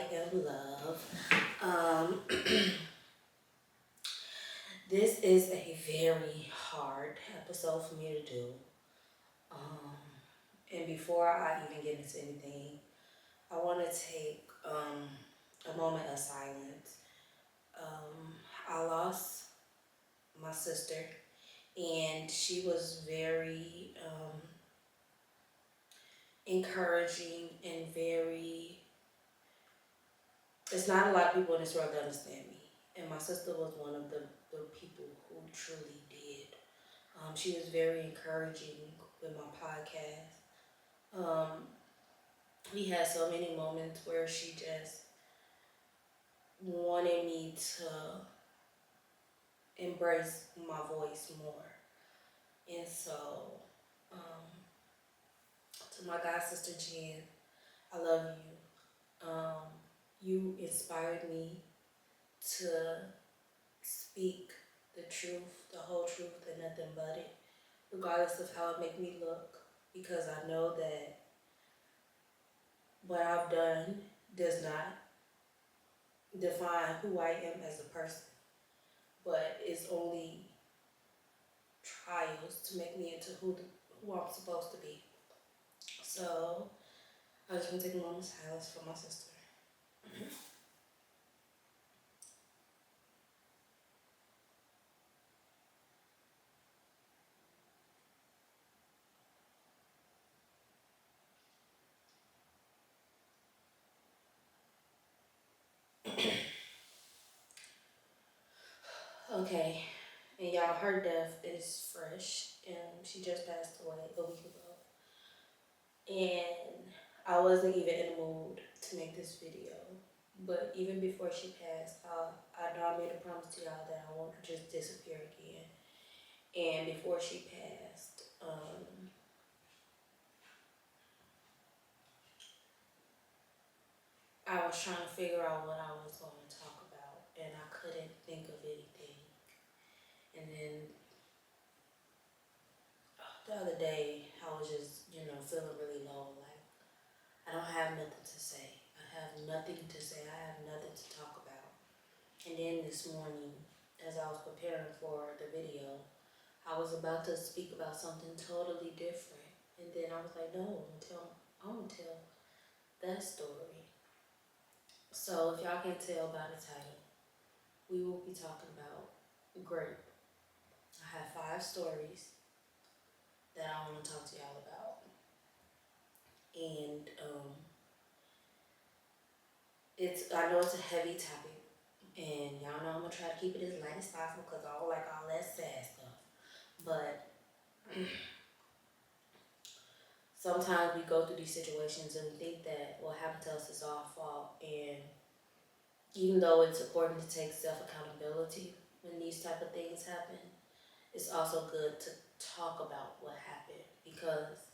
I am love. Um, this is a very hard episode for me to do. Um, and before I even get into anything, I want to take a moment of silence. I lost my sister, and she was very encouraging and very. It's not a lot of people in this world that understand me, and my sister was one of the people who truly did. She was very encouraging with my podcast. Um, we had so many moments where she just wanted me to embrace my voice more. And so, um, to my god sister Jen, I love you. You inspired me to speak the truth, the whole truth, and nothing but it, regardless of how it make me look, because I know that what I've done does not define who I am as a person, but it's only trials to make me into who I'm supposed to be. So I just want to take a moment of silence for my sister. Okay, and y'all, her death is fresh, and she just passed away a week ago. And I wasn't even in the mood to make this video. But even before she passed, I know I made a promise to y'all that I won't just disappear again. And before she passed, I was trying to figure out what I was going to talk about, and I couldn't think of anything. And then the other day, I was just, feeling really low. Like, I don't have nothing to say. I have nothing to say. I have nothing to talk about. And then this morning, as I was preparing for the video, I was about to speak about something totally different. And then I was like, no, I'm gonna tell that story. So if y'all can tell by the title, we will be talking about grape. I have 5 stories that I want to talk to y'all about. And I know it's a heavy topic. And y'all know I'm gonna try to keep it as light as possible because I don't like all that sad stuff. But sometimes we go through these situations and we think that what happened to us is our fault. And even though it's important to take self-accountability when these type of things happen, it's also good to talk about what happened, because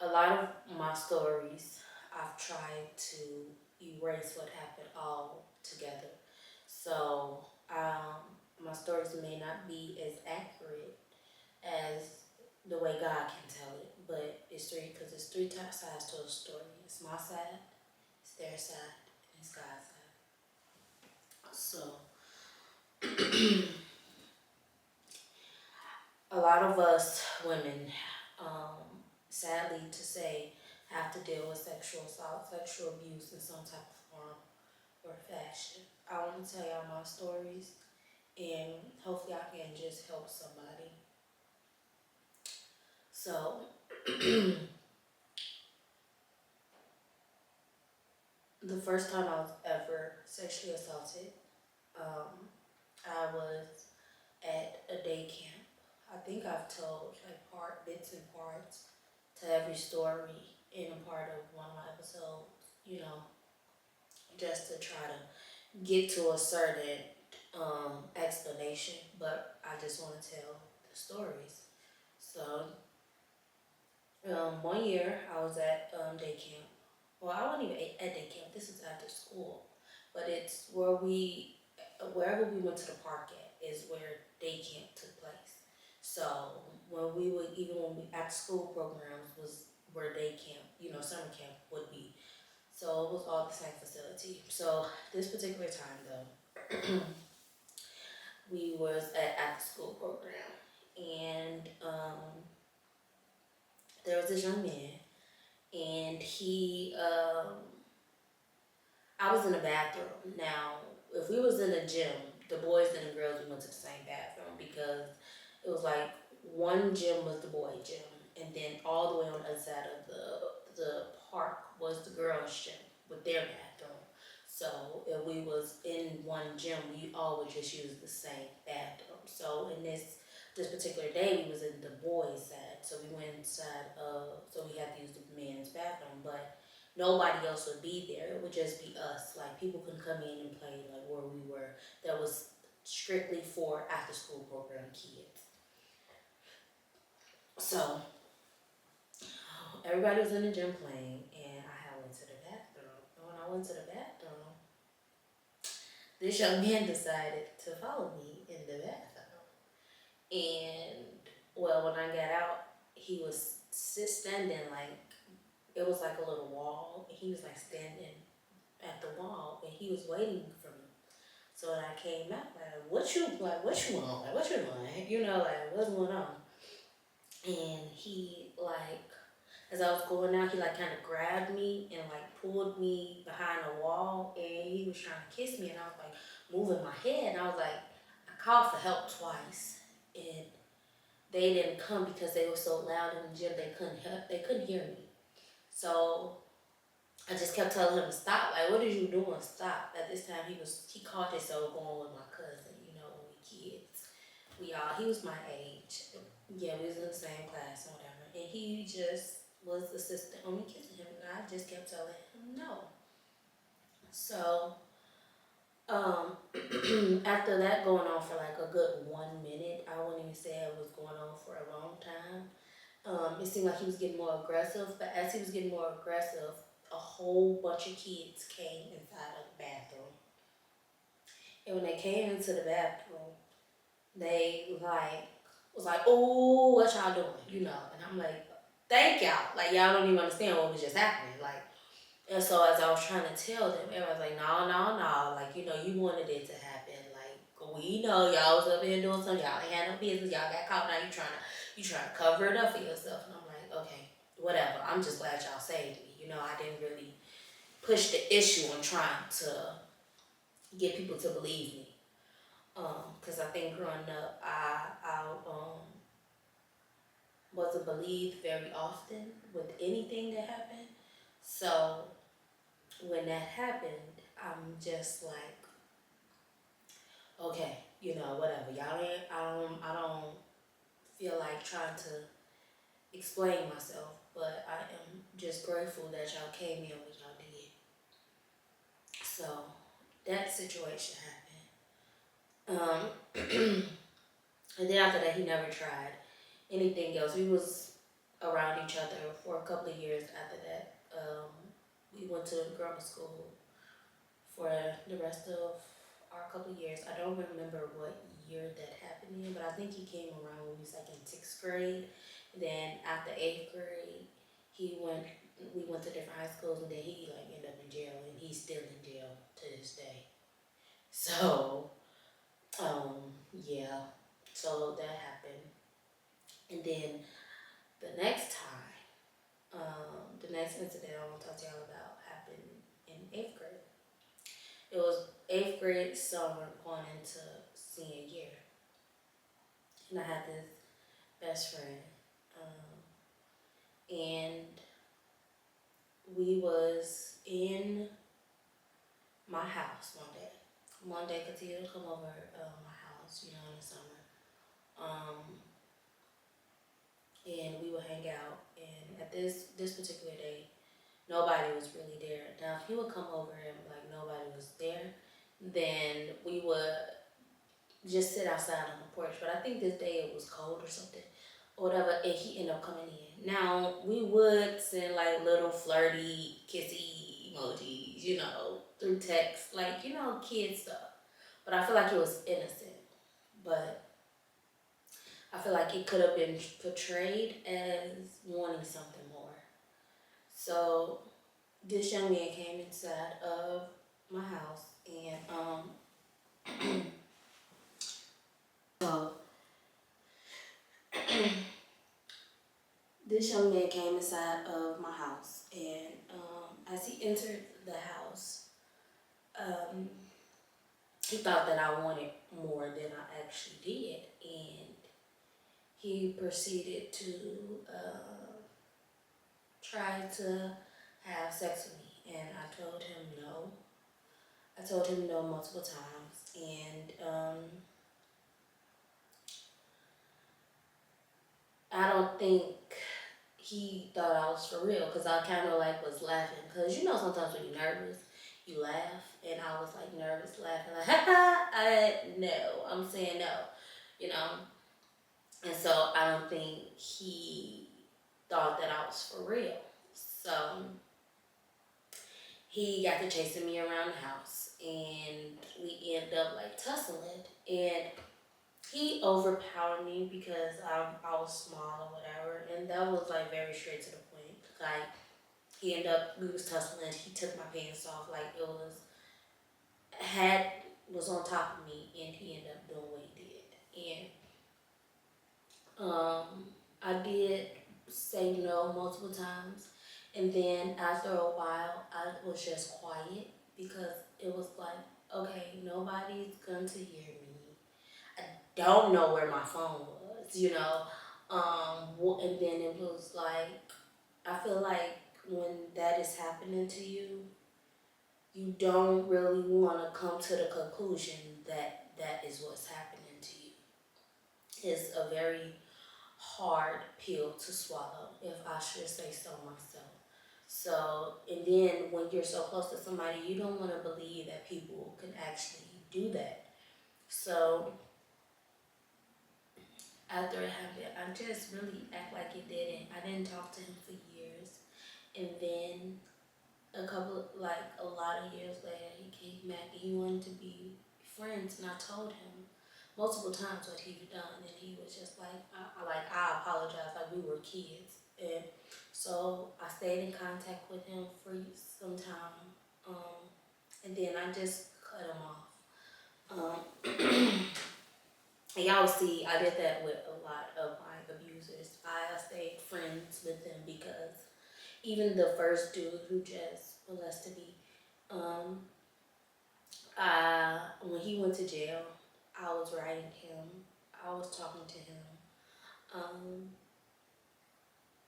a lot of my stories, I've tried to erase what happened all together. So my stories may not be as accurate as the way God can tell it, but because it's three sides to a story. It's my side, it's their side, and it's God's side. So a lot of us women, sadly to say, have to deal with sexual assault, sexual abuse in some type of form or fashion. I want to tell y'all my stories, and hopefully I can just help somebody. So the first time I was ever sexually assaulted, I was at a day camp. I think I've told like bits and parts to every story in a part of one of my episodes, just to try to get to a certain explanation. But I just want to tell the stories. So one year I was at day camp. Well, I wasn't even at day camp. This was after school, but it's wherever we went to the park at is where day camp took place. So when we after school programs was where day camp, summer camp would be. So it was all the same facility. So this particular time though, we was at after school program, and there was this young man, and I was in the bathroom. Now, if we was in a gym, the boys and the girls, we went to the same bathroom because it was like one gym was the boy gym, and then all the way on the other side of the park was the girls gym with their bathroom. So if we was in one gym, we all would just use the same bathroom. So in this particular day, we was in the boys' side, so we went inside of, so we had to use the men's bathroom, but nobody else would be there. It would just be us. Like people can come in and play like where we were. That was strictly for after school program kids. So everybody was in the gym playing, and I had went to the bathroom. And when I went to the bathroom, this young man decided to follow me in the bathroom. And well, when I got out, he was standing like it was like a little wall. And he was like standing at the wall, and he was waiting for me. So when I came out, what you want? Like, what you doing? You know, like, what's going on? And he, like, as I was going out, he, like, kind of grabbed me and, like, pulled me behind a wall, and he was trying to kiss me, and I was, like, moving my head, and I was, like, I called for help twice, and they didn't come because they were so loud in the gym, they couldn't hear me. So I just kept telling him to stop. Like, what are you doing? Stop. At this time, he caught himself going with my cousin. You know, when we kids, he was my age. Yeah, we was in the same class or whatever. And he just was insistent on me kissing him, and I just kept telling him no. So, after that going on for like a good 1 minute, I wouldn't even say it was going on for a long time. It seemed like he was getting more aggressive, but as he was getting more aggressive, a whole bunch of kids came inside of the bathroom. And when they came into the bathroom, they like was like, "Oh, what y'all doing?" You know, and I'm like, "Thank y'all." Like y'all don't even understand what was just happening. Like, and so as I was trying to tell them, everyone's like, "No, no, no." Like you wanted it to happen. Like we know y'all was up here doing something. Y'all ain't had no business. Y'all got caught. Now you trying to cover it up for yourself. And I'm like, okay, whatever. I'm just glad y'all saved me. You know, I didn't really push the issue on trying to get people to believe me. Because I think growing up, I wasn't believed very often with anything that happened. So when that happened, I'm just like, okay, you know, whatever. Y'all ain't, I don't feel like trying to explain myself, but I am just grateful that y'all came in what y'all did. So that situation happened. And then after that, he never tried anything else. We was around each other for a couple of years after that. We went to grammar school for the rest of our couple of years. I don't remember what year that happened in, but I think he came around when we was like in 6th grade. Then after 8th grade, we went to different high schools, and then he like ended up in jail, and he's still in jail to this day. So, yeah, so that happened. And then the next time, the next incident I want to talk to y'all about happened in 8th grade. It was 8th grade summer going into senior year. And I had this best friend. And we was in my house one day. One day Katia would come over my house, you know, in the summer. And we would hang out. And at this particular day, nobody was really there. Now, if he would come over and like nobody was there, then we would just sit outside on the porch. But I think this day it was cold or something, or whatever, and he ended up coming in. Now, we would send like little flirty, kissy emojis, you know, through text, like, you know, kid stuff. But I feel like it was innocent. But I feel like it could have been portrayed as wanting something more. So this young man came inside of my house, and so this young man came inside of my house, and as he entered the house, um, he thought that I wanted more than I actually did, and he proceeded to try to have sex with me, and I told him no. I told him no multiple times, and I don't think he thought I was for real, because I kind of like was laughing, because you know sometimes when you're nervous you laugh, and I was like nervous laughing like ha ha. No, I'm saying no, you know. And so I don't think he thought that I was for real. So he got to chasing me around the house, and we ended up like tussling, and he overpowered me because I was small or whatever, and that was like very straight to the point. Like he ended up, we was tussling, he took my pants off like it had was on top of me, and he ended up doing what he did. And I did say no multiple times, and then after a while I was just quiet, because it was like, okay, nobody's going to hear me. I don't know where my phone was, you know. And then it was like, I feel like when that is happening to you, you don't really want to come to the conclusion that that is what's happening to you. It's a very hard pill to swallow, if I should say so myself. So, and then when you're so close to somebody, you don't want to believe that people can actually do that. So, after it happened, I just really act like it didn't. I didn't talk to him for years. And then like a lot of years later, he came back and he wanted to be friends, and I told him multiple times what he'd done, and he was just like, I apologize, like we were kids, and so I stayed in contact with him for some time, and then I just cut him off. And y'all see, I did that with a lot of my abusers. I stayed friends with them because even the first dude who just molested me, um, when he went to jail, I was writing him, I was talking to him, um,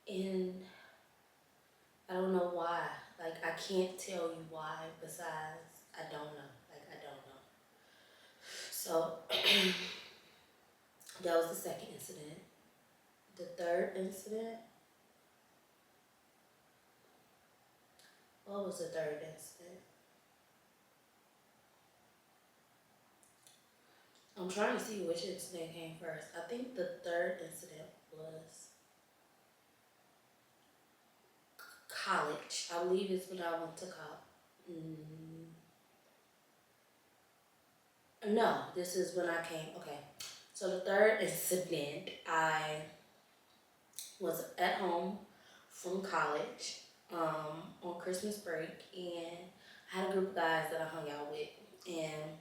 and I don't know why. Like, I can't tell you why, besides, I don't know. Like, I don't know. So, that was the second incident. The third incident, what was the third incident? I'm trying to see which incident came first. I think the third incident was college. I believe it's when I went to college. No, this is when I came. Okay. So the third incident, I was at home from college on Christmas break, and I had a group of guys that I hung out with. And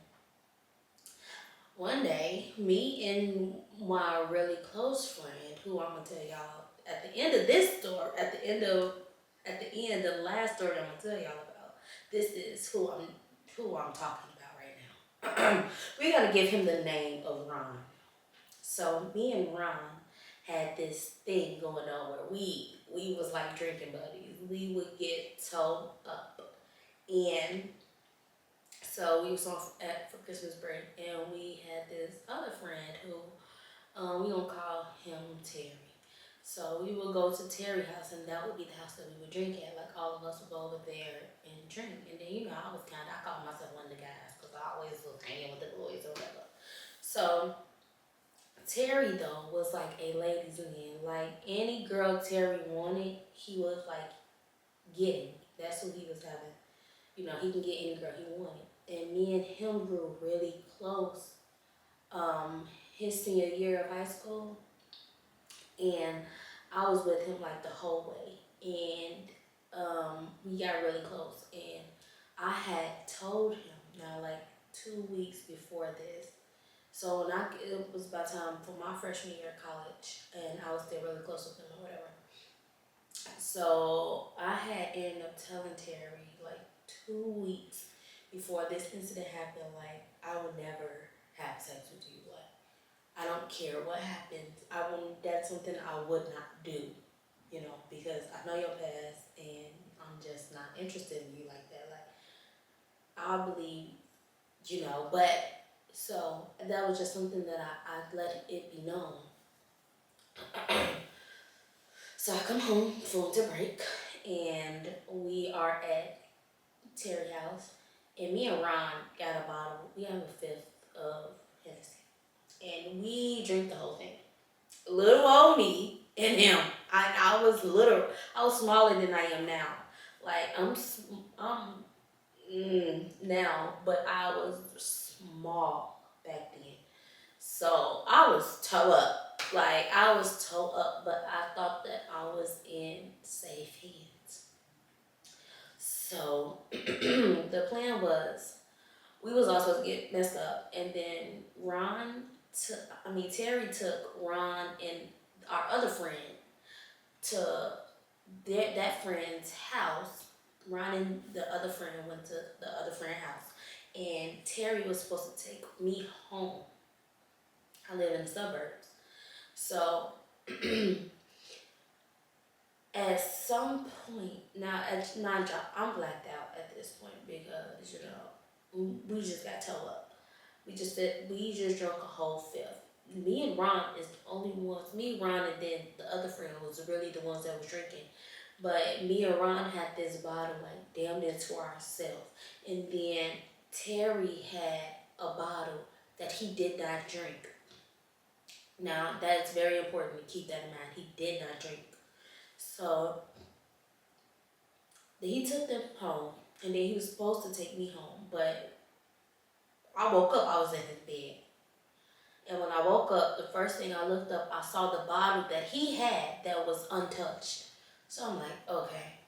one day, me and my really close friend, who I'm gonna tell y'all at the end of this story, the last story I'm gonna tell y'all about, this is who I'm talking about right now. We're gonna give him the name of Ron. So me and Ron had this thing going on where we was like drinking buddies. We would get towed up, and so we was for Christmas break, and we had this other friend who we gonna call him Terry. So we would go to Terry's house, and that would be the house that we would drink at. Like all of us would go over there and drink, and then I called myself one of the guys because I always was hanging with the boys or whatever. So Terry though was like a ladies' man. Like any girl Terry wanted, he was like getting. That's who he was having. You know, he can get any girl he wanted. And me and him grew really close. His senior year of high school, and I was with him like the whole way. And we got really close, and I had told him now like 2 weeks before this. So when it was about time for my freshman year of college, and I was still really close with him or whatever. So I had ended up telling Terry like 2 weeks before this incident happened, like I would never have sex with you. Like I don't care what happens. I wouldn't. That's something I would not do. Because I know your past, and I'm just not interested in you like that. Like I believe, but so that was just something that I let it be known. So I come home for winter break, and we are at Terry house, and me and Ron got a bottle. We have a fifth of Hennessy, and we drink the whole thing. Little old me and him. I was little. I was smaller than I am now. Like I'm now, but I was small back then. So I was toe up. Like I was toe up, but I thought that I was in safe hands. So the plan was we was all supposed to get messed up, and then Terry took Ron and our other friend to that friend's house. Ron and the other friend went to the other friend's house, and Terry was supposed to take me home. I live in the suburbs, so at some point now at 9 o'clock, I'm blacked out at this point because we just got toe up. We just drunk a whole fifth. Me and Ron is the only ones. Me, Ron, and then the other friend was really the ones that was drinking. But me and Ron had this bottle like damn near to ourselves, and then Terry had a bottle that he did not drink. Now that's very important to keep that in mind. He did not drink. So he took them home, and then he was supposed to take me home, but I woke up. I was in his bed. And when I woke up, the first thing I looked up, I saw the bottle that he had that was untouched. So I'm like, okay.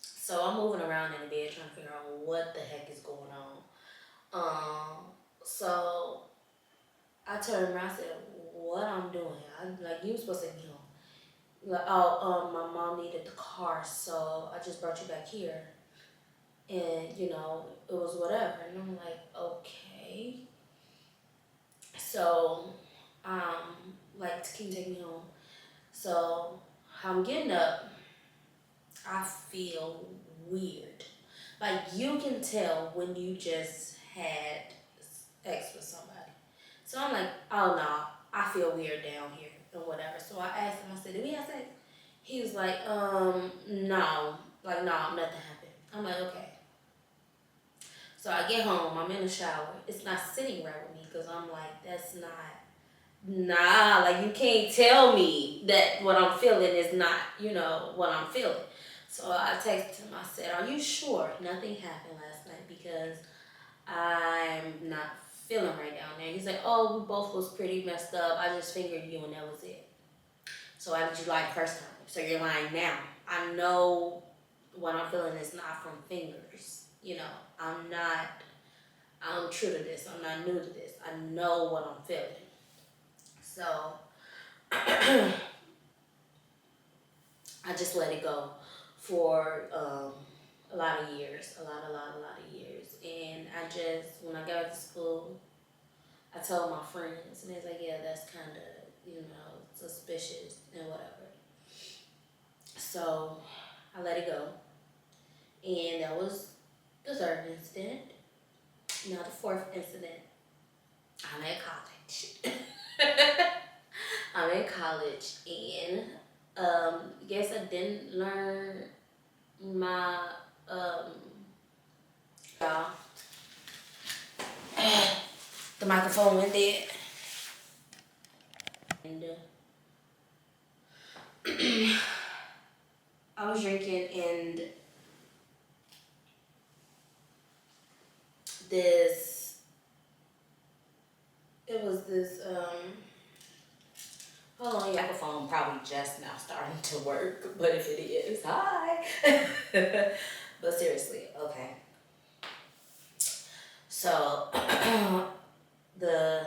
So I'm moving around in the bed trying to figure out what the heck is going on. So I turned around and said, what I'm doing? You were supposed to take me home. Like, oh, my mom needed the car, so I just brought you back here. And, it was whatever. And I'm like, okay. So, can you take me home? So, I'm getting up. I feel weird. Like, you can tell when you just had sex with somebody. So I'm like, oh no, I feel weird down here and whatever. So I asked him, I said, did we have sex? He was like, no. Like, no, nothing happened. I'm like, okay. So I get home, I'm in the shower. It's not sitting right with me because I'm like, that's not, nah, like you can't tell me that what I'm feeling is not, what I'm feeling. So I texted him, I said, are you sure nothing happened last night? Because I'm not feeling right down there. He's like, oh, we both was pretty messed up. I just fingered you and that was it. So why did you lie the first time? So you're lying now. I know what I'm feeling is not from fingers. I'm true to this. I'm not new to this. I know what I'm feeling. So I just let it go for a lot of years, a lot of years. And when I got to school, I told my friends, and they was like, yeah, that's kind of, suspicious and whatever. So I let it go. And that was the third incident. Now the fourth incident, I'm at college. I'm in college, and guess I didn't learn my y'all. The microphone went dead. And I was drinking, and it was this hold on, your microphone probably I'm just now starting to work, but if it is, hi. But seriously, okay. So the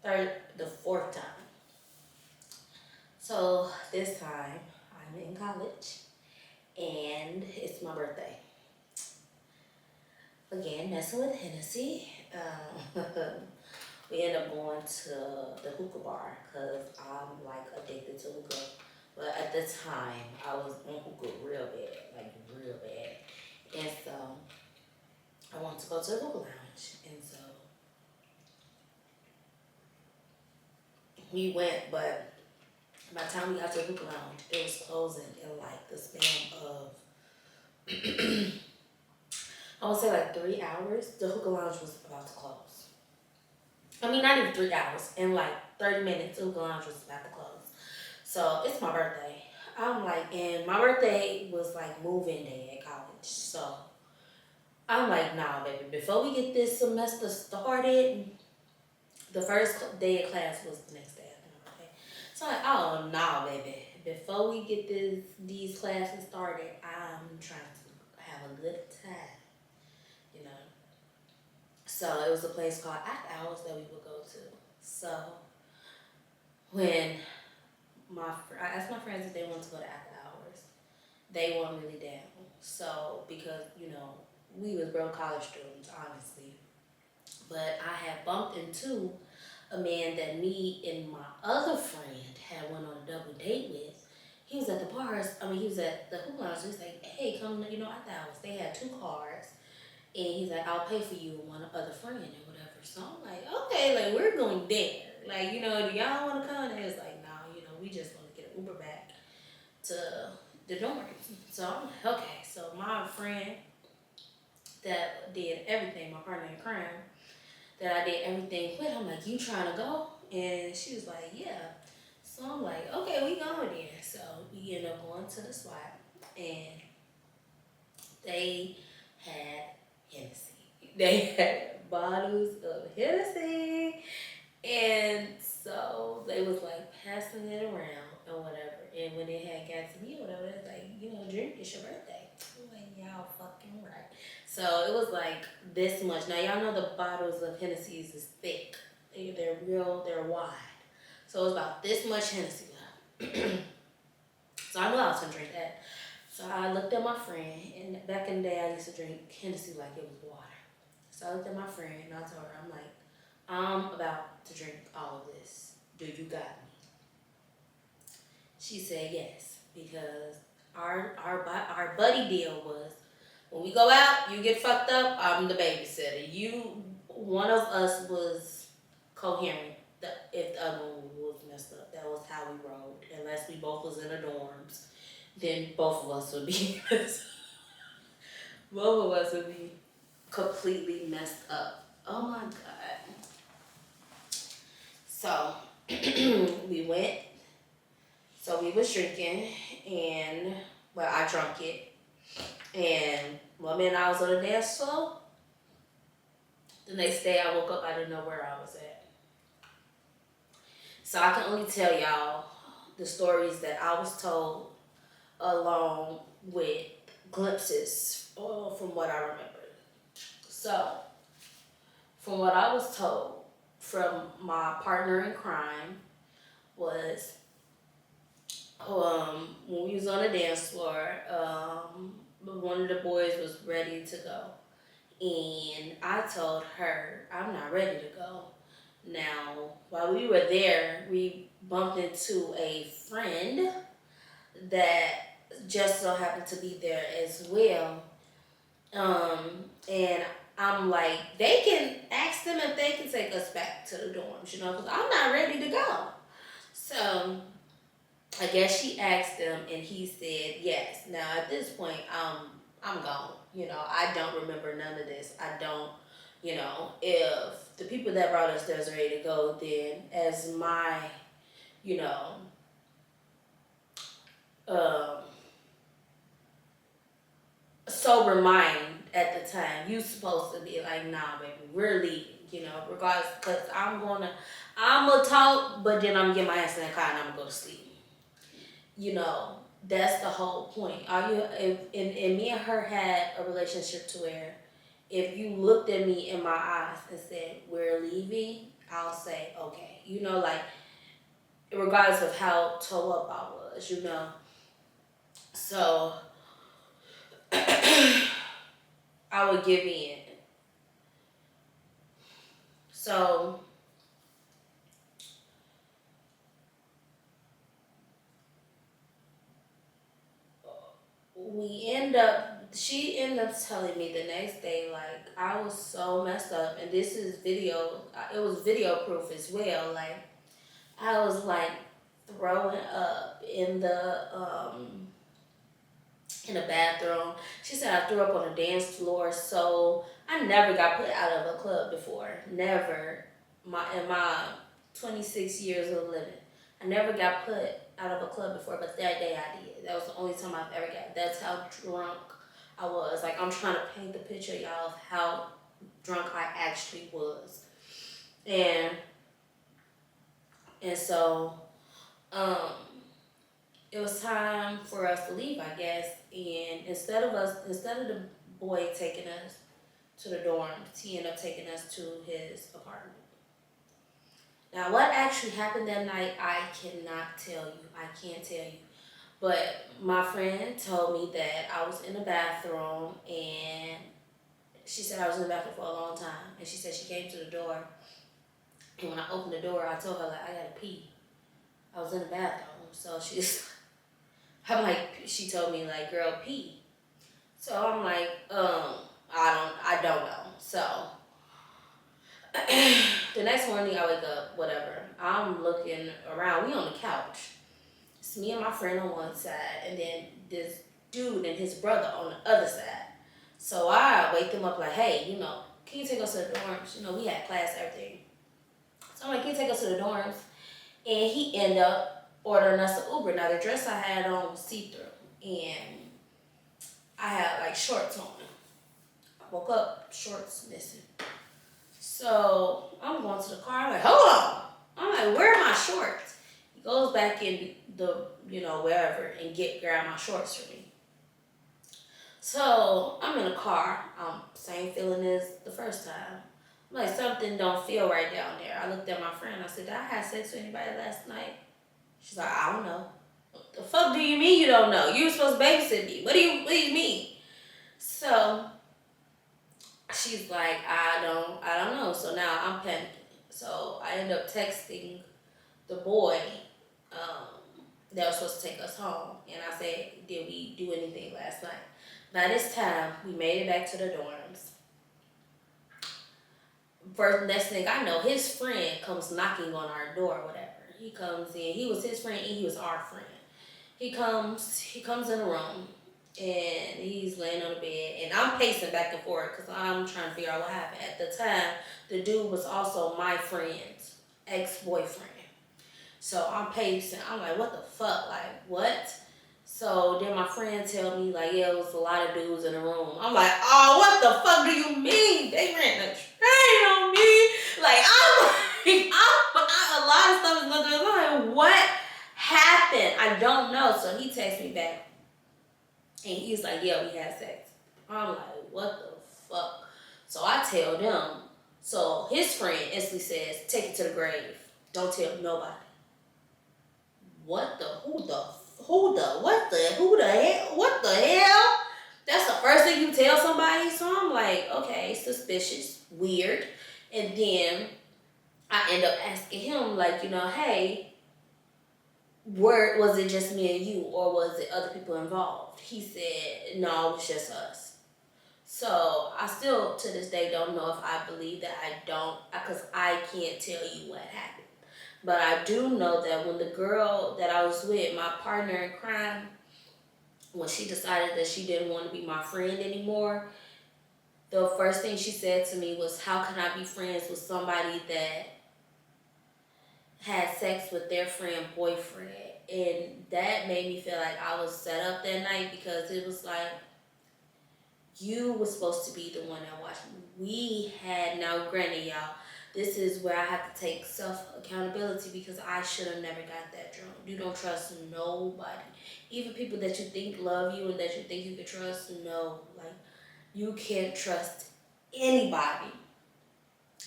the fourth time. So this time I'm in college and it's my birthday. Again, messing with Hennessy. We end up going to the hookah bar because I'm like addicted to hookah. But at the time, I was on hookah real bad, like real bad. And so I wanted to go to the hookah lounge. And so we went, but by the time we got to the hookah lounge, it was closing in like the span of, I would say like 3 hours. The hookah lounge was about to close. I mean, not even 3 hours. In like 30 minutes, the hookah lounge was about to close. So it's my birthday. I'm like, and my birthday was like move-in day at college. So I'm like, nah, baby, before we get this semester started, the first day of class was the next day after my birthday. So I'm like, oh, nah, baby, before we get these classes started, I'm trying to have a good time, you know. So it was a place called After Hours that we would go to. So when I asked my friends if they wanted to go to After Hours, they weren't really down. So because we was broke college students, honestly. But I had bumped into a man that me and my other friend had went on a double date with. He was at the bars. I mean, he was at the hoop lounge. So he's like, "Hey, come, After Hours." They had two cars, and he's like, "I'll pay for you and one other friend or whatever." So I'm like, "Okay, like we're going there. Like, do y'all want to come?" And he was like, "No, we just want to get an Uber back to the dorms." So I'm like, "Okay." So my friend that did everything, my partner in crime, that I did everything with, I'm like, "You trying to go?" And she was like, "Yeah." So I'm like, "Okay, we going then." So we ended up going to the spot, and they had Hennessy. They had bottles of Hennessy, and so they was like passing it around or whatever. And when it had got to me or whatever, they was like, "Drink, it's your birthday." I'm like, "Y'all fucking right." So it was like this much. Now y'all know the bottles of Hennessy is thick. They're wide. So it was about this much Hennessy left. So I knew I was gonna drink that. So I looked at my friend, and back in the day I used to drink Hennessy like it was water. So I looked at my friend and I told her, I'm like, "I'm about to drink all of this. Do you got me?" She said yes, because our buddy deal was, when we go out, you get fucked up, I'm the babysitter. One of us was coherent. If the other one was messed up, that was how we rolled. Unless we both was in the dorms, then both of us would be both of us would be completely messed up. Oh my god. So we went. So we was drinking, and I drunk it. And one minute I was on the dance floor. The next day I woke up, I didn't know where I was at. So I can only tell y'all the stories that I was told, along with glimpses from what I remember. So, from what I was told from my partner in crime was, when we was on the dance floor, one of the boys was ready to go. And I told her, "I'm not ready to go." Now, while we were there, we bumped into a friend that just so happened to be there as well. And I'm like, they can ask them if they can take us back to the dorms, because I'm not ready to go. So I guess she asked him, and he said yes. Now at this point, I'm gone. I don't remember none of this. I don't. If the people that brought us there is ready to go, then as my, you know, um, sober mind at the time, you supposed to be like, "Nah, baby, we're leaving." Regardless, because I'm gonna talk, but then I'm gonna get my ass in the car and I'm gonna go to sleep. you know, that's the whole point. Are you, if, and me and her had a relationship to where if you looked at me in my eyes and said, we're leaving, I'll say, okay. You know, like, regardless of how toe up I was, you know. So, I would give in. So, she ended up telling me the next day, like, I was so messed up, and this is video, it was video proof as well. Like, I was like throwing up in the bathroom. She said I threw up on the dance floor. So I never got put out of a club before. Never. In my 26 years of living, I never got put out of a club before. But that day I did. That was the only time I've ever got. That's how drunk I was. Like, I'm trying to paint the picture, y'all, of how drunk I actually was. And so um it was time for us to leave, I guess. And instead of the boy taking us to the dorms, he ended up taking us to his apartment. Now, what actually happened that night, I cannot tell you. I can't tell you. But my friend told me that I was in the bathroom, and she said I was in the bathroom for a long time. And she said she came to the door, and when I opened the door, I told her, like, I gotta pee. I was in the bathroom. So she told me, like, girl, pee. So I'm like, I don't know. So the next morning I wake up, whatever. I'm looking around. We on the couch. It's me and my friend on one side, and then this dude and his brother on the other side. So I wake them up like, hey, can you take us to the dorms? We had class, everything. So I'm like, can you take us to the dorms? And he ended up ordering us an Uber. Now, the dress I had on was see-through, and I had like shorts on. I woke up, shorts missing. So I'm going to the car. I'm like, hold on. I'm like, where are my shorts? He goes back in the, wherever and grab my shorts for me. So I'm in the car. Same feeling as the first time. I'm like, something don't feel right down there. I looked at my friend. I said, did I have sex with anybody last night? She's like, I don't know. What the fuck do you mean you don't know? You were supposed to babysit me. What do you mean? So she's like, I don't know. So now I'm panicking. So I end up texting the boy that was supposed to take us home. And I said, did we do anything last night? By this time, we made it back to the dorms. First, next thing I know, his friend comes knocking on our door, whatever. He comes in. He was his friend and he was our friend. He comes in the room, and he's laying on the bed, and I'm pacing back and forth because I'm trying to figure out what happened. At the time, the dude was also my friend's ex-boyfriend. So I'm pacing. I'm like, what the fuck? Like, what? So then my friend tell me, like, yeah, it was a lot of dudes in the room. I'm like, oh, what the fuck do you mean? They ran a train on me. Like, I'm a lot of stuff is going through. I'm like, what happened? I don't know. So he texts me back, and he's like, yeah, we had sex. I'm like, what the fuck? So I tell them. So his friend instantly says, take it to the grave. Don't tell nobody. What the, what the hell? That's the first thing you tell somebody? So I'm like, okay, suspicious, weird. And then I end up asking him, like, hey, was it just me and you, or was it other people involved? He said, no, it was just us. So I still, to this day, don't know if I believe that. Because I can't tell you what happened. But I do know that when the girl that I was with, my partner in crime, when she decided that she didn't want to be my friend anymore, the first thing she said to me was, how can I be friends with somebody that had sex with their friend boyfriend? And that made me feel like I was set up that night, because it was like, you were supposed to be the one that watched me. We had, now granted, y'all, this is where I have to take self accountability because I should have never got that drunk. You don't trust nobody, even people that you think love you and that you think you can trust. No, like you can't trust anybody,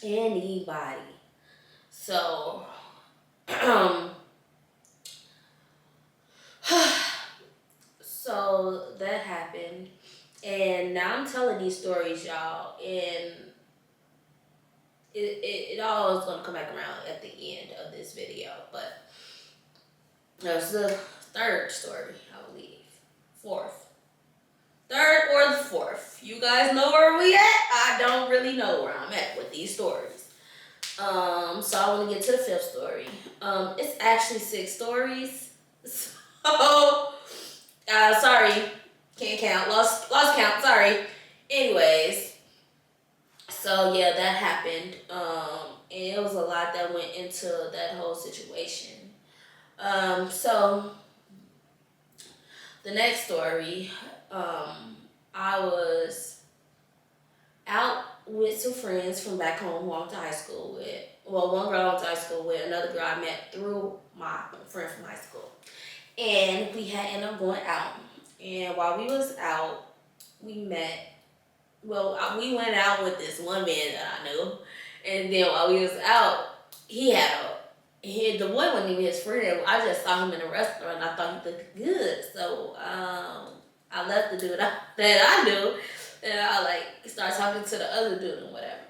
anybody. So, so that happened, and now I'm telling these stories, y'all, and it all is gonna come back around at the end of this video, but that's the third story, I believe. Fourth. Third or the fourth. You guys know where we at? I don't really know where I'm at with these stories. So I want to get to the fifth story. It's actually 6 stories. So, sorry, can't count. Lost count. Sorry. Anyways, so yeah, that happened. And it was a lot that went into that whole situation. So the next story, I was out with some friends from back home who I went to high school with. Well, one girl I went to high school with, another girl I met through my friend from high school. And we had ended up going out. And while we was out, we met. Well, we went out with this one man that I knew. And then while we was out, the boy wasn't even his friend. I just saw him in a restaurant and I thought he looked good. So I left the dude that I knew and I like started talking to the other dude and whatever.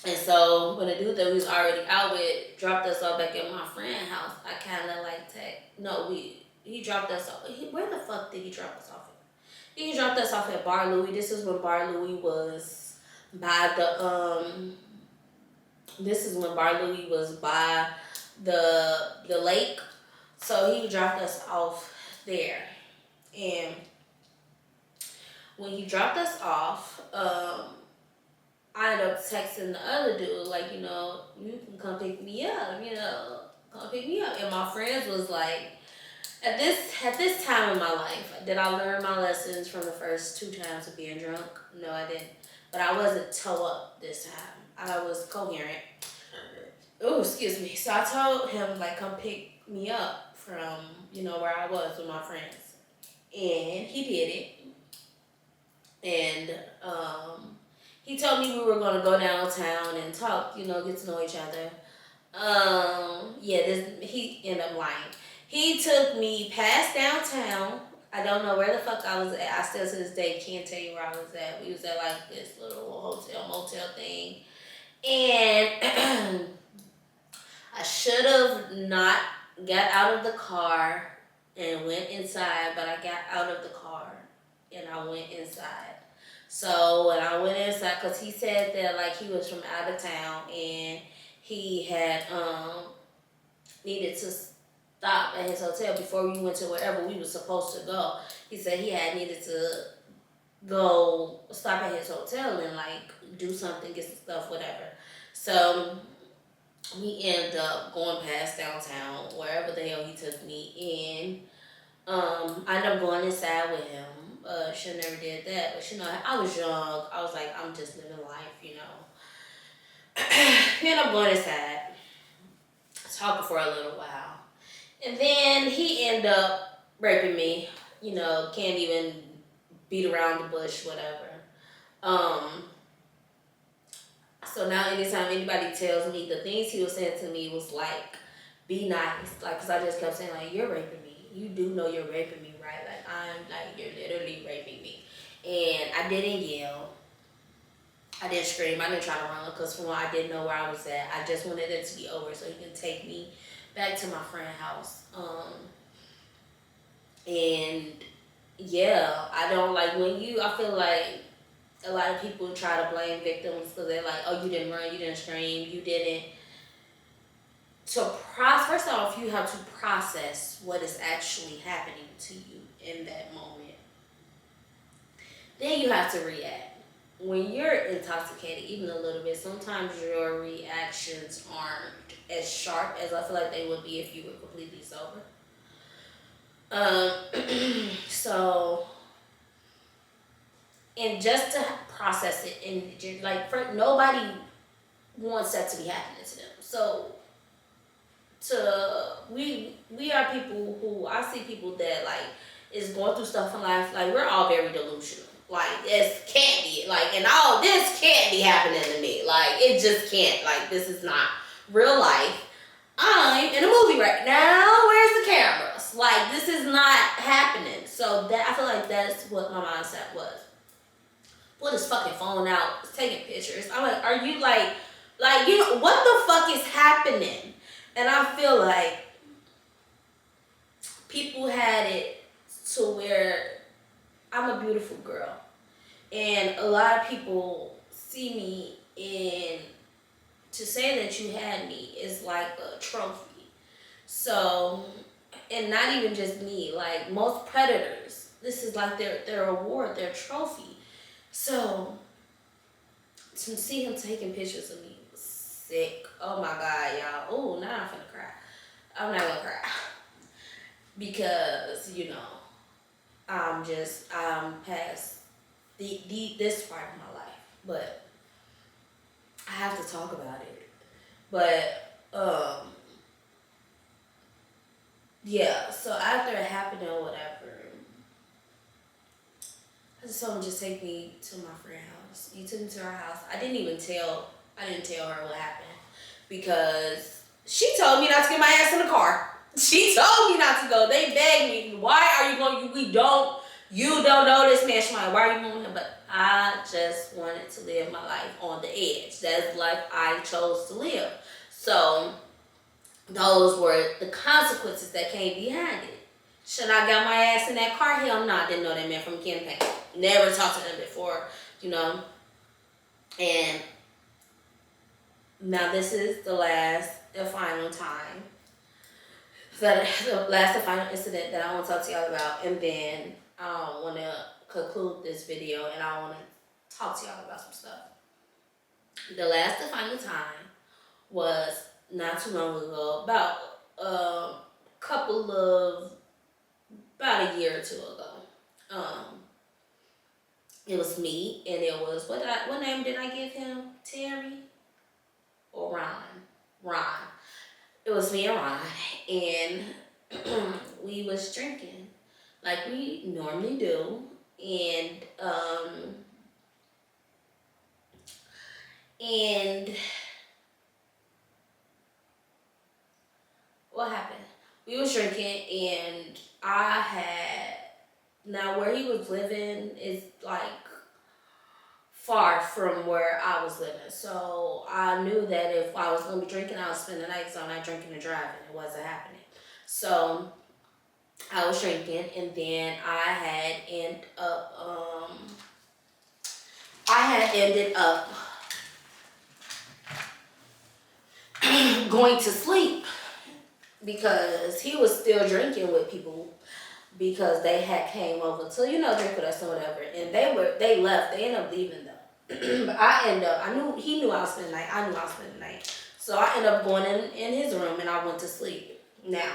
And so when the dude that we was already out with dropped us off back at my friend's house, I kind of like he dropped us off. Where the fuck did he drop us off at? He dropped us off at Bar Louie. This is when Bar Louie was by the lake. So he dropped us off there. And when he dropped us off, I ended up texting the other dude, like, you can come pick me up, come pick me up. And my friends was like, at this time in my life, did I learn my lessons from the first 2 times of being drunk? No, I didn't. But I wasn't toe up this time. I was coherent. Oh, excuse me. So I told him, like, come pick me up from, where I was with my friends. And he did it. And he told me we were going to go downtown and talk, get to know each other. He ended up lying. He took me past downtown. I don't know where the fuck I was at. I still to this day can't tell you where I was at. We was at like this little hotel, motel thing. And I should have not got out of the car and went inside, but I got out of the car and I went inside. So when I went inside, because he said that like he was from out of town and he had needed to stop at his hotel before we went to wherever we were supposed to go. He said he had needed to go stop at his hotel and like do something, get some stuff, whatever. So we ended up going past downtown, wherever the hell he took me, and I ended up going inside with him. Should never did that, but I was young. I was like, I'm just living life, We ended up going inside, talking for a little while. And then he ended up raping me. Can't even beat around the bush, whatever. So now anytime anybody tells me, the things he was saying to me was like, be nice. Like, because I just kept saying, like, you're raping me. You do know you're raping me, right? Like, you're literally raping me. And I didn't yell. I didn't scream. I didn't try to run because for one, I didn't know where I was at. I just wanted it to be over so he can take me back to my friend's house. And yeah, I don't like I feel like a lot of people try to blame victims because they're like, oh, you didn't run, you didn't scream, you didn't. First off, you have to process what is actually happening to you in that moment. Then you have to react. When you're intoxicated, even a little bit, sometimes your reactions aren't as sharp as I feel like they would be if you were completely sober. So, and just to process it, and like nobody wants that to be happening to them. So we are people who, I see people that like is going through stuff in life. Like, we're all very delusional. Like, this can't be like, and all this can't be happening to me. Like, it just can't. Like, this is not real life. I'm in a movie right now. Where's the cameras? Like, this is not happening. So that, I feel like that's what my mindset was. Pull his fucking phone out, taking pictures. I'm like, are you like, you know, what the fuck is happening? And I feel like people had it to where I'm a beautiful girl. And a lot of people see me, and to say that you had me is like a trophy. So, and not even just me, like most predators, this is like their award, their trophy. So, to see him taking pictures of me was sick. Oh my God, y'all. Oh, now I'm finna cry. I'm not gonna cry. Because, you know, I'm past this part of my life. But I have to talk about it. But, yeah, so after it happened or whatever, I just told him just take me to my friend's house. He took me to her house. I didn't tell her what happened because she told me not to get my ass in the car. She told me not to go. They begged me, why are you going? You don't know this man, Shemai. Why are you moving him? But I just wanted to live my life on the edge. That's the life I chose to live. So those were the consequences that came behind it. Should I got my ass in that car? Hell no, I didn't know that man from campaign. Never talked to him before, you know. And now this is the last and final time. The last and final incident that I want to talk to y'all about. And then I want to conclude this video and I want to talk to y'all about some stuff. The last and final time was not too long ago, about about a year or two ago. It was me, and it was, what name did I give him? Terry or Ron? Ron. It was me and Ron, and we was drinking like we normally do, and what happened? We was drinking, and now where he was living is like far from where I was living. So I knew that if I was going to be drinking, I would spend the night, so I'm not drinking and driving. It wasn't happening. So I was drinking, and then I had ended up going to sleep because he was still drinking with people because they had came over to, drink with us or whatever. And they left. They ended up leaving though. But he knew I was spending the night. I knew I was spending the night. So I ended up going in his room and I went to sleep. Now,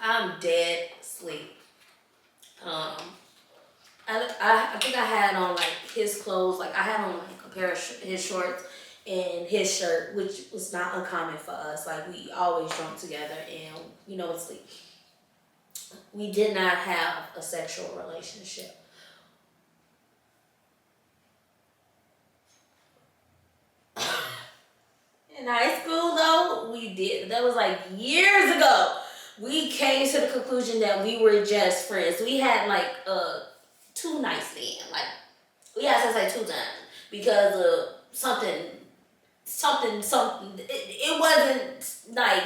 I'm dead asleep. I think I had on like his clothes. Like I had on like a pair of his shorts and his shirt, which was not uncommon for us. Like we always drunk together and sleep. We did not have a sexual relationship. In high school though, we did. That was like years ago. We came to the conclusion that we were just friends. We had like 2 nights stand. Like we had sex like 2 times because of something. It wasn't like,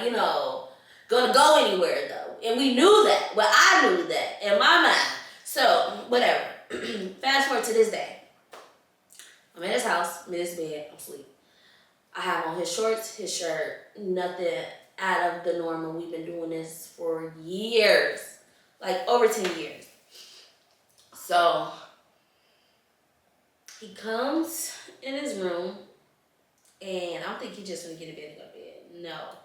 gonna go anywhere though. And we knew that. Well, I knew that in my mind. So, whatever. Fast forward to this day. I'm in his house, I'm in his bed, I'm asleep. I have on his shorts, his shirt, nothing out of the normal. We've been doing this for years, like over 10 years. So, he comes in his room, and I don't think he just gonna get in bed and go to bed. No.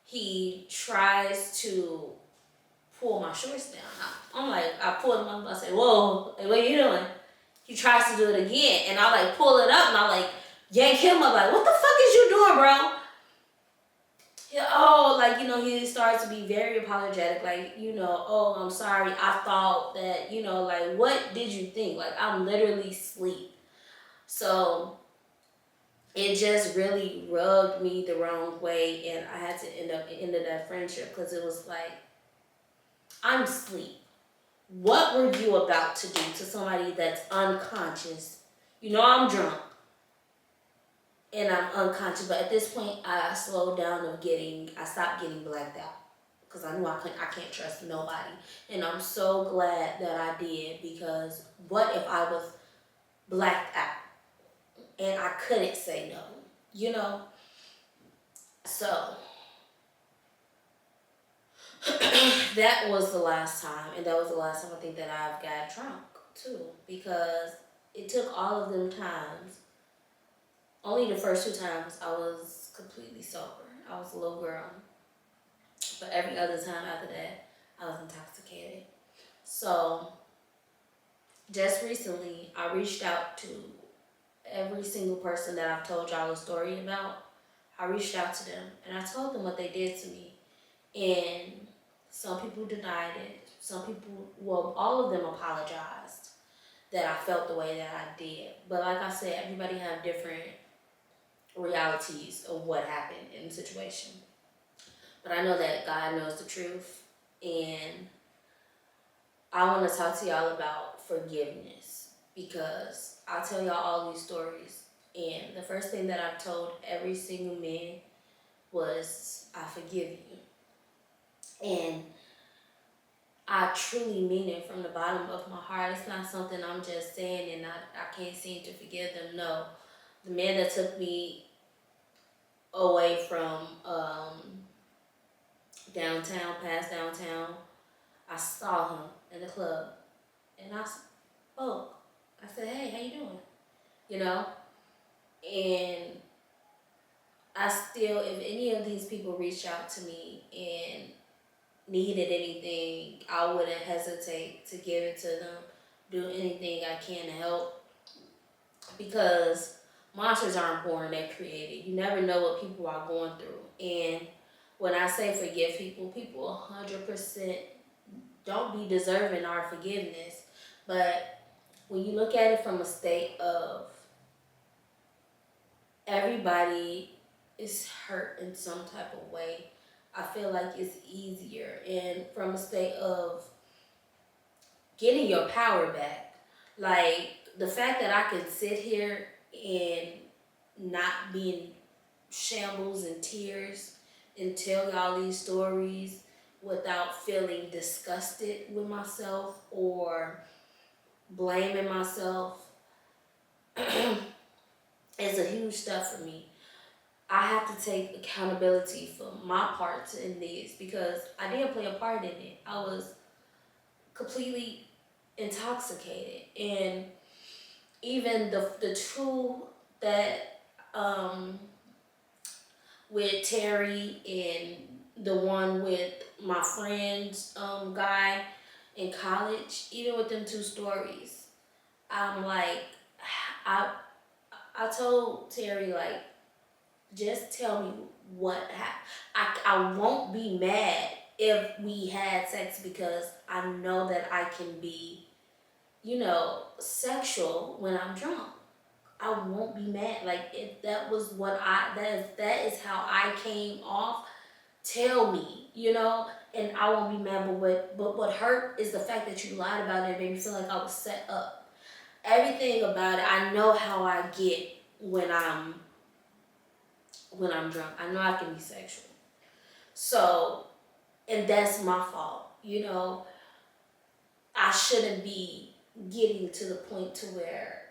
He tries to pull my shorts down. I'm like, I pull him up, I say, whoa, hey, what are you doing? He tries to do it again, and I like pull it up, and I like yank him up, like, what the fuck is you doing, bro? Yeah, oh, like, he starts to be very apologetic, like, oh, I'm sorry, I thought that, like, what did you think? Like, I'm literally asleep. So it just really rubbed me the wrong way, and I had to end that friendship, because it was like, I'm asleep. What were you about to do to somebody that's unconscious? I'm drunk and I'm unconscious, but at this point, I slowed down I stopped getting blacked out, because I knew I can't trust nobody. And I'm so glad that I did, because what if I was blacked out and I couldn't say no, So that was the last time, and that was the last time I think that I've got drunk too, because it took all of them times. Only the first 2 times I was completely sober. I was a little girl. But every other time after that, I was intoxicated. So just recently, I reached out to every single person that I've told y'all a story about. I reached out to them, and I told them what they did to me. And some people denied it. Some people, well, all of them apologized that I felt the way that I did. But like I said, everybody have different realities of what happened in the situation. But I know that God knows the truth, and I want to talk to y'all about forgiveness, because I'll tell y'all all these stories, and the first thing that I've told every single man was, I forgive you. And I truly mean it from the bottom of my heart. It's not something I'm just saying and I can't seem to forgive them. No. The man that took me away from downtown, past downtown, I saw him in the club, and I spoke. I said, hey, how you doing? And I still, if any of these people reached out to me and needed anything, I wouldn't hesitate to give it to them, do anything I can to help, because monsters aren't born, they're created. You never know what people are going through. And when I say forgive people, people 100% don't be deserving our forgiveness. But when you look at it from a state of everybody is hurt in some type of way, I feel like it's easier. And from a state of getting your power back, like the fact that I can sit here and not be in shambles and tears and tell y'all these stories without feeling disgusted with myself or blaming myself is a huge step for me. I have to take accountability for my parts in this, because I did play a part in it. I was completely intoxicated, and even the two that with Terry and the one with my friend's guy in college, even with them two stories, I'm like, I I told Terry, like, just tell me what happened. I won't be mad if we had sex, because I know that I can be, sexual when I'm drunk. I won't be mad. Like, if that was that is how I came off, tell me, and I won't be mad. But what hurt is the fact that you lied about it and made me feel like I was set up. Everything about it, I know how I get when I'm drunk. I know I can be sexual. So, and that's my fault. I shouldn't be getting to the point to where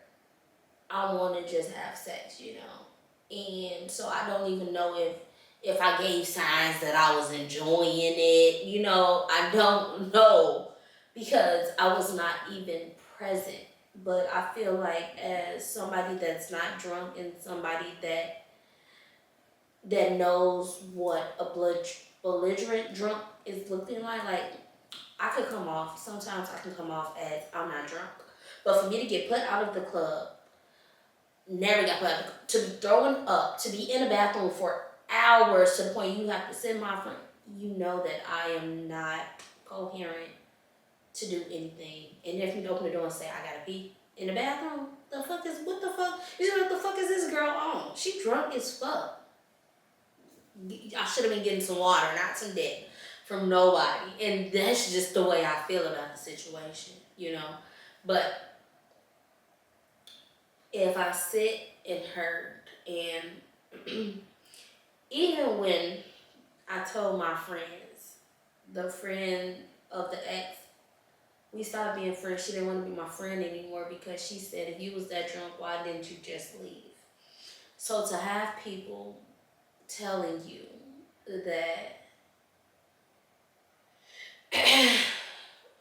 I want to just have sex, And so I don't even know if I gave signs that I was enjoying it, I don't know, because I was not even present. But I feel like, as somebody that's not drunk and somebody that knows what a belligerent drunk is looking like I could come off, sometimes I can come off as I'm not drunk. But for me to get put out of the club, never got put out of the club, to be throwing up, to be in the bathroom for hours to the point you have to send my friend, you know that I am not coherent to do anything. And if you open the door and say, I gotta pee in the bathroom, what the fuck? You know what the fuck is this girl on? She drunk as fuck. I should have been getting some water, not some dick from nobody. And that's just the way I feel about the situation, you know. But if I sit and hurt, and even when I told my friends, the friend of the ex, we stopped being friends. She didn't want to be my friend anymore because she said, if you was that drunk, why didn't you just leave? So to have people telling you that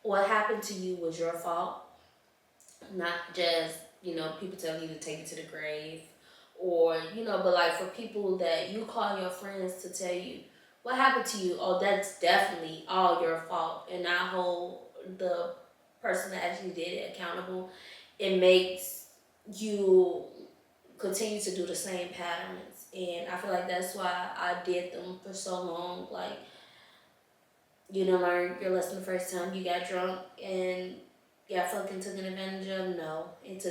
what happened to you was your fault, not just, people telling you to take it to the grave, or, but like for people that you call your friends to tell you what happened to you, oh, that's definitely all your fault, and not hold the person that actually did it accountable, it makes you continue to do the same patterns. And I feel like that's why I did them for so long. Like, you didn't learn your lesson the first time you got drunk and got fucking taken advantage of. No, it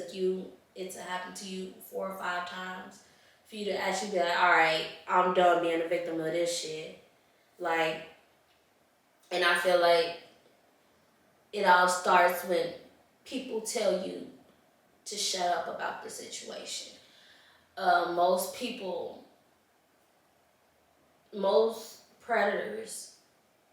happened to you 4 or 5 times for you to actually be like, all right, I'm done being a victim of this shit. Like, and I feel like it all starts when people tell you to shut up about the situation. Most people, most predators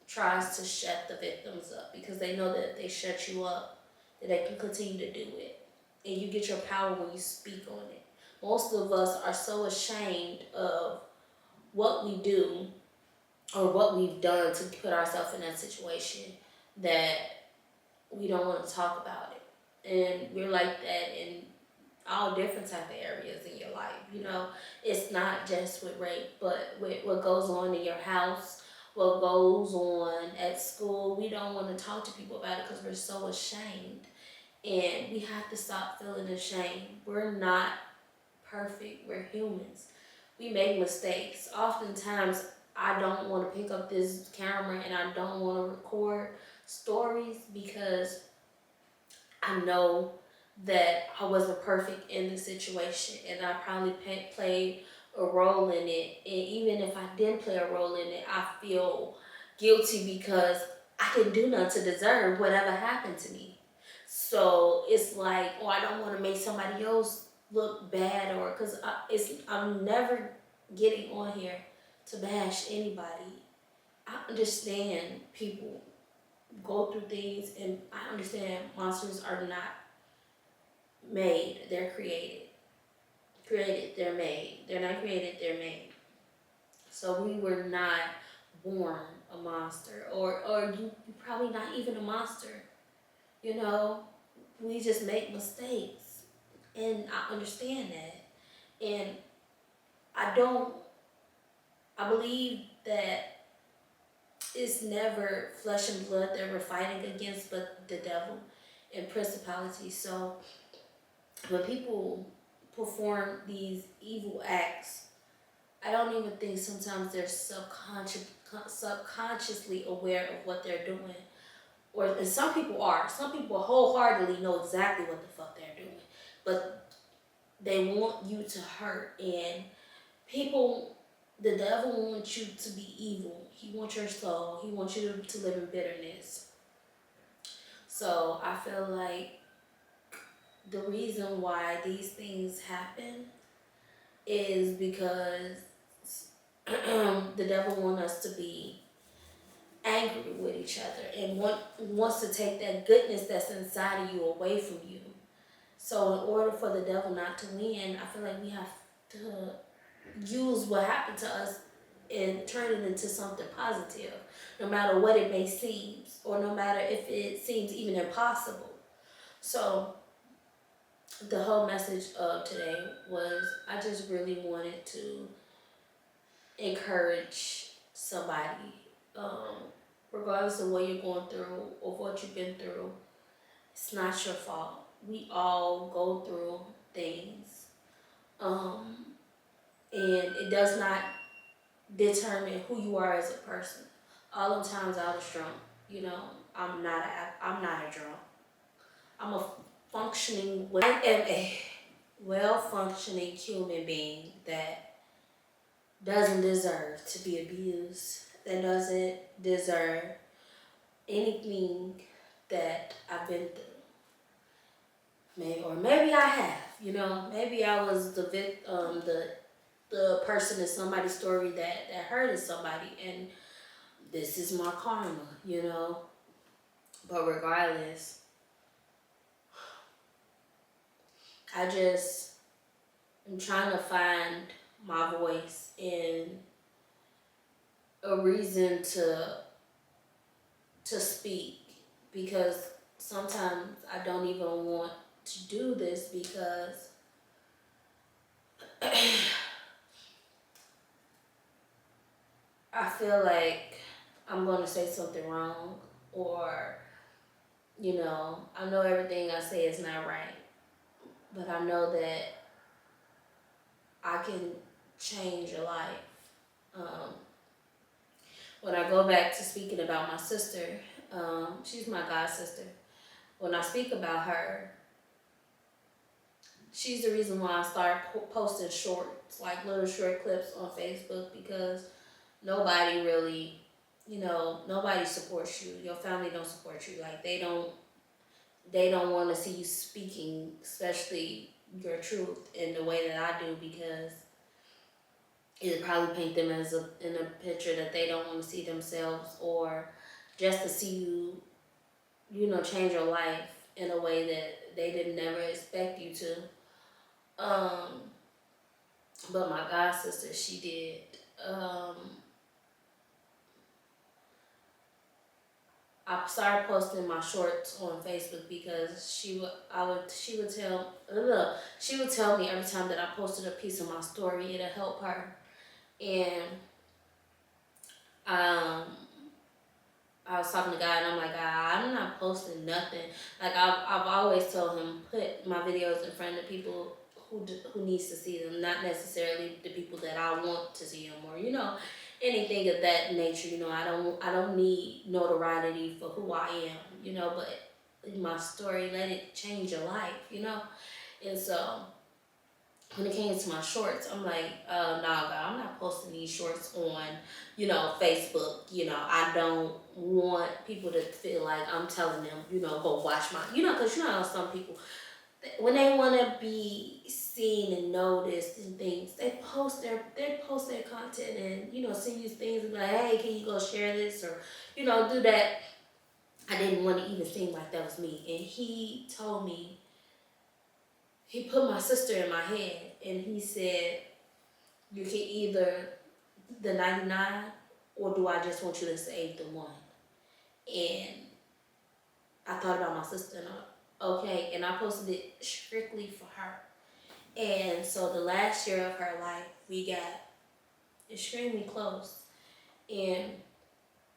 tries to shut the victims up because they know that if they shut you up, that they can continue to do it. And you get your power when you speak on it. Most of us are so ashamed of what we do or what we've done to put ourselves in that situation that we don't want to talk about it. And we're like that in all different type of areas in your life. It's not just with rape, but with what goes on in your house, what goes on at school. We don't want to talk to people about it because we're so ashamed. And we have to stop feeling ashamed. We're not perfect. We're humans. We make mistakes. Oftentimes, I don't want to pick up this camera and I don't want to record stories because I know that I wasn't perfect in the situation and I probably played a role in it. And even if I didn't play a role in it, I feel guilty because I didn't do nothing to deserve whatever happened to me. So it's like, I don't want to make somebody else look bad, or because I'm never getting on here to bash anybody. I understand people go through things, and I understand monsters are not made, they're created. Created, they're made. They're not created, they're made. So we were not born a monster, or you probably not even a monster. We just make mistakes, and I understand that. And I don't. I believe that it's never flesh and blood that we're fighting against, but the devil and principalities. So when people perform these evil acts, I don't even think sometimes they're subconsciously aware of what they're doing. And some people are. Some people wholeheartedly know exactly what the fuck they're doing. But they want you to hurt. And the devil wants you to be evil. He wants your soul. He wants you to live in bitterness. So I feel like the reason why these things happen is because the devil wants us to be angry with each other and wants to take that goodness that's inside of you away from you. So in order for the devil not to win, I feel like we have to use what happened to us and turn it into something positive, no matter what it may seem, or no matter if it seems even impossible. So the whole message of today was, I just really wanted to encourage somebody, regardless of what you're going through or what you've been through. It's not your fault. we all go through things. Um, and it does not determine who you are as a person. All the times I was drunk, you know, I'm not a drunk. I'm a I am a well functioning human being that doesn't deserve to be abused, that doesn't deserve anything that I've been through. Maybe I have, you know, maybe I was the person in somebody's story that hurted somebody, and this is my karma, you know. But regardless, I just am trying to find my voice and a reason to speak, because sometimes I don't even want to do this because I feel like I'm gonna say something wrong, or you know, I know everything I say is not right, but I know that I can change a life. Um, when I go back to speaking about my sister, she's my god sister. When I speak about her, she's the reason why I started posting shorts, like little short clips on Facebook, because nobody really, you know, nobody supports you. Your family don't support you. Like they don't want to see you speaking, especially your truth in the way that I do, because it probably paint them as in a picture that they don't want to see themselves, or just to see you, you know, change your life in a way that they didn't never expect you to. Um, but my god sister, she did. I started posting my shorts on Facebook because she would tell me every time that I posted a piece of my story, it'll help her. And um, I was talking to God, and I'm like, God, I'm not posting nothing. Like I've always told him, put my videos in front of people who needs to see them, not necessarily the people that I want to see them, or you know, anything of that nature. You know, I don't need notoriety for who I am. You know, but my story, let it change your life. You know, and so when it came to my shorts, I'm like, nah, God, I'm not posting these shorts on, you know, Facebook. You know, I don't want people to feel like I'm telling them, you know, go watch my, you know, because you know how some people, when they want to be seen and noticed and things, they post their content and, you know, send you things and be like, hey, can you go share this, or, you know, do that. I didn't want to even seem like that was me. And he told me, he put my sister in my head, and he said, you can either the 99, or do I just want you to save the one? And I thought about my sister, and okay, and I posted it strictly for her. And so the last year of her life, we got extremely close. And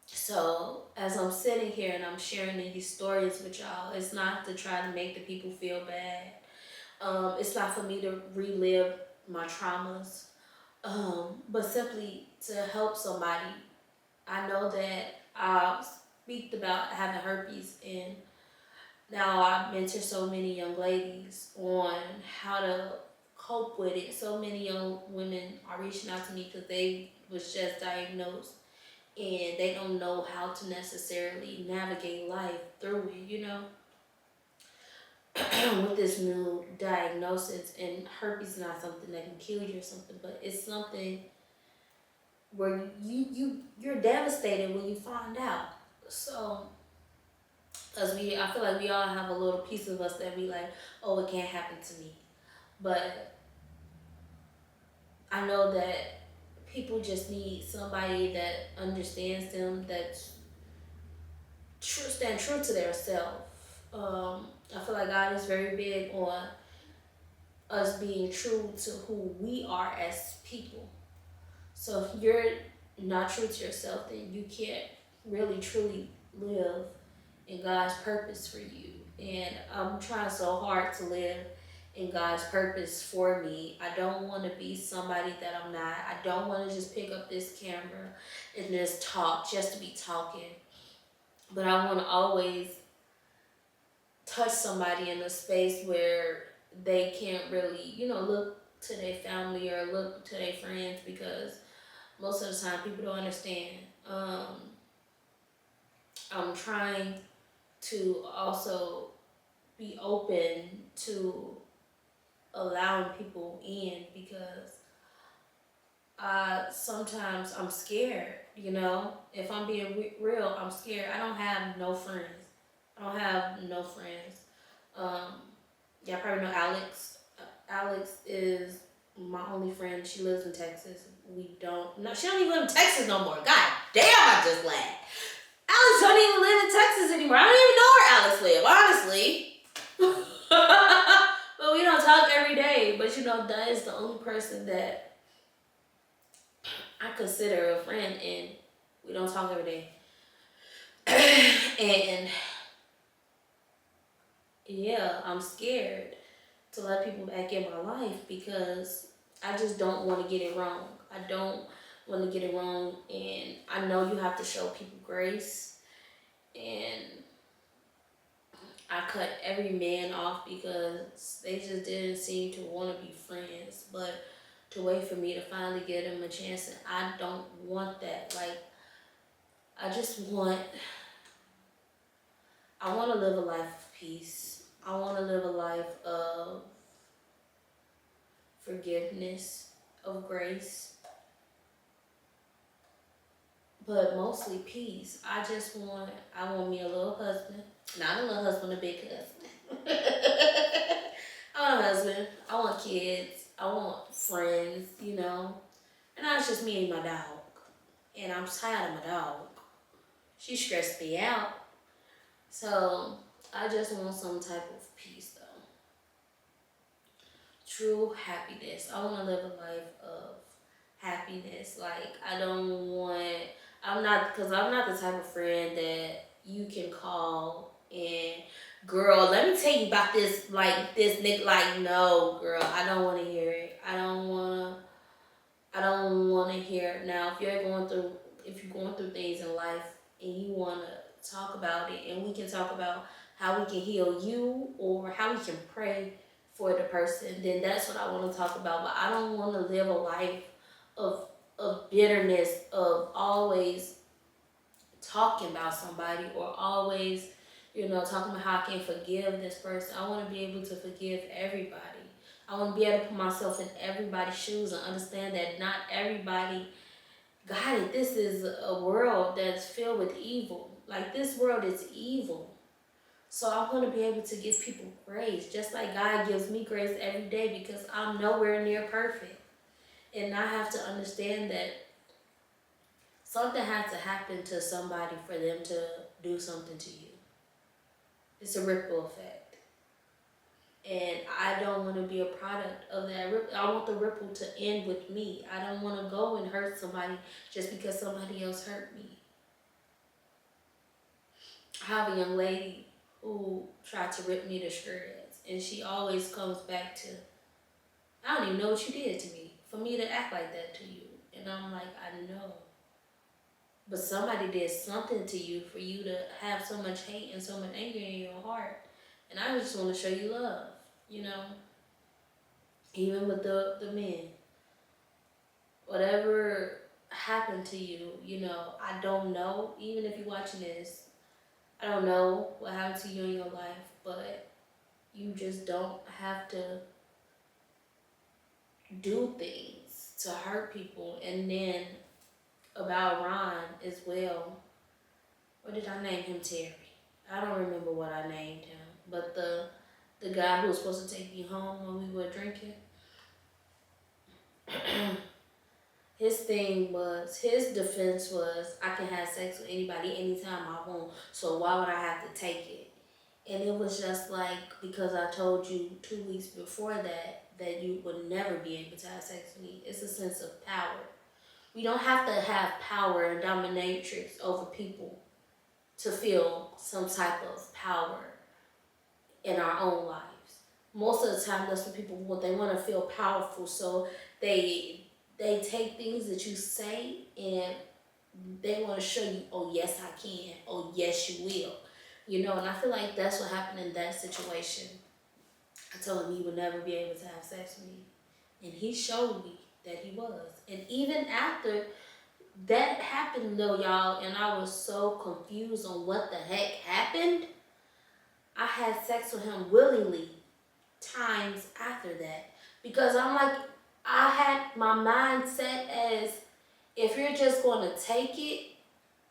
so as I'm sitting here and I'm sharing these stories with y'all, it's not to try to make the people feel bad. It's not for me to relive my traumas, but simply to help somebody. I know that I speak about having herpes, and now I mentor so many young ladies on how to cope with it. So many young women are reaching out to me because they was just diagnosed, and they don't know how to necessarily navigate life through it, you know, with this new diagnosis. And herpes is not something that can kill you or something, but it's something where you're devastated when you find out. So, cause I feel like we all have a little piece of us that be like, oh, it can't happen to me. But I know that people just need somebody that understands them, that's stand true to their self. I feel like God is very big on us being true to who we are as people. So if you're not true to yourself, then you can't really truly live in God's purpose for you. And I'm trying so hard to live in God's purpose for me. I don't want to be somebody that I'm not. I don't want to just pick up this camera and just talk just to be talking. But I want to always touch somebody in a space where they can't really, look to their family or look to their friends, because most of the time people don't understand. I'm trying to also be open to allowing people in, because sometimes I'm scared. If I'm being real, I'm scared. I don't have no friends. I don't have no friends. Um, Y'all probably know Alex. Alex is my only friend. She lives in Texas. We don't. No, she don't even live in Texas no more. God damn! I just laughed. Alex don't even live in Texas anymore. I don't even know where Alex live, honestly. But we don't talk every day. But that is the only person that I consider a friend, and we don't talk every day. And yeah, I'm scared to let people back in my life, because I just don't want to get it wrong. I don't want to get it wrong, and I know you have to show people grace. And I cut every man off because they just didn't seem to want to be friends. But to wait for me to finally give them a chance, and I don't want that. Like, I just want, I want to live a life of peace. I want to live a life of forgiveness, of grace, but mostly peace. I want me a little husband. Not a little husband, a big husband. I want a husband. I want kids. I want friends. And now it's just me and my dog. And I'm tired of my dog. She stressed me out. So I just want some type of peace, though. True happiness. I want to live a life of happiness. Like, because I'm not the type of friend that you can call and, girl, let me tell you about this, like, this nigga. Like, no, girl, I don't want to hear it. I don't want to hear it. Now, if you're going through things in life and you want to talk about it, and we can talk about how we can heal you or how we can pray for the person, then that's what I want to talk about. But I don't want to live a life of bitterness, of always talking about somebody, or always, talking about how I can forgive this person. I want to be able to forgive everybody. I want to be able to put myself in everybody's shoes and understand that not everybody got it. This is a world that's filled with evil. Like, this world is evil. So I want to be able to give people grace, just like God gives me grace every day, because I'm nowhere near perfect. And I have to understand that something has to happen to somebody for them to do something to you. It's a ripple effect. And I don't want to be a product of that ripple. I want the ripple to end with me. I don't want to go and hurt somebody just because somebody else hurt me. I have a young lady who tried to rip me to shreds, and she always comes back to, I don't even know what you did to me for me to act like that to you. And I'm like, I know. But somebody did something to you for you to have so much hate and so much anger in your heart. And I just want to show you love, even with the men. Whatever happened to you, I don't know. Even if you're watching this, I don't know what happened to you in your life, but you just don't have to do things to hurt people. And then about Ron as well. What did I name him? Terry. I don't remember what I named him, but the guy who was supposed to take me home when we were drinking. His defense was, I can have sex with anybody anytime I want, so why would I have to take it? And it was just like, because I told you 2 weeks before that you would never be able to have sex with me. It's a sense of power. We don't have to have power and dominatrix over people to feel some type of power. in our own lives. Most of the time, that's what people want. They want to feel powerful, so they take things that you say and they want to show you, oh yes I can, oh yes you will, And I feel like that's what happened in that situation. I told him he would never be able to have sex with me, and he showed me that he was. And even after that happened though, y'all, and I was so confused on what the heck happened, I had sex with him willingly times after that, because I'm like, I had my mindset as, if you're just going to take it,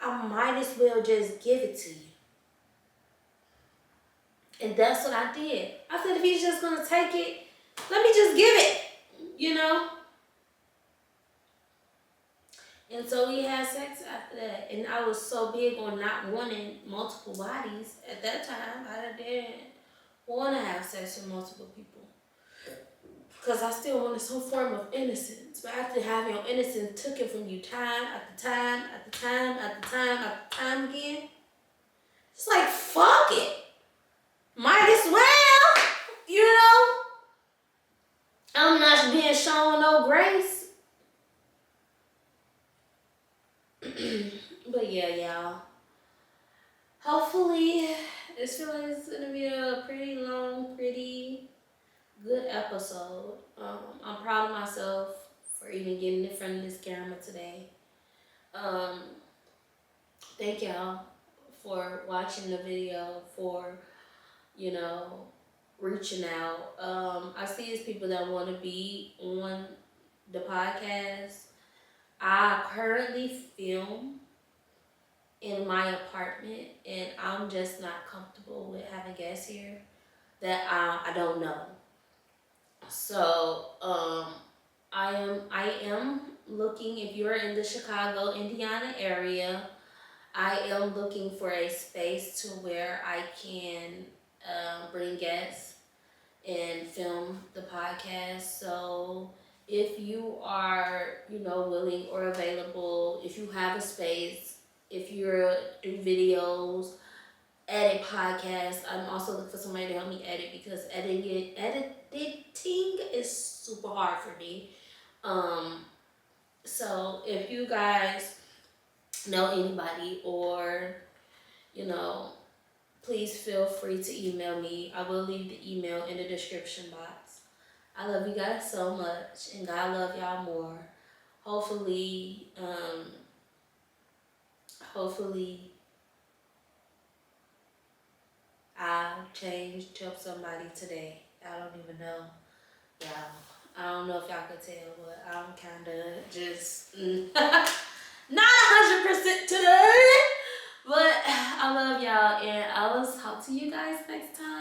I might as well just give it to you. And that's what I did. I said, if he's just going to take it, let me just give it, And so we had sex after that. And I was so big on not wanting multiple bodies. At that time, I didn't want to have sex with multiple people, because I still wanted some form of innocence. But after having your innocence taken from you time after time after time after time after time again, it's like, fuck it. Might as well, I'm not being shown no grace. But yeah, y'all. Hopefully, this feels like it's gonna be a pretty long, pretty good episode. I'm proud of myself for even getting in front of this camera today. Thank y'all for watching the video, for, reaching out. I see it's people that want to be on the podcast. I currently film in my apartment, and I'm just not comfortable with having guests here that I don't know. So I am looking, if you're in the Chicago, Indiana area, I am looking for a space to where I can bring guests and film the podcast. So if you are, willing or available, if you have a space, if you're do videos, edit podcasts, I'm also looking for somebody to help me edit, because editing is super hard for me. So if you guys know anybody, or, please feel free to email me. I will leave the email in the description box. I love you guys so much, and God love y'all more. Hopefully, I'll change to help somebody today. I don't even know. Y'all, I don't know if y'all could tell, but I'm kind of just not 100% today. But I love y'all, and I will talk to you guys next time.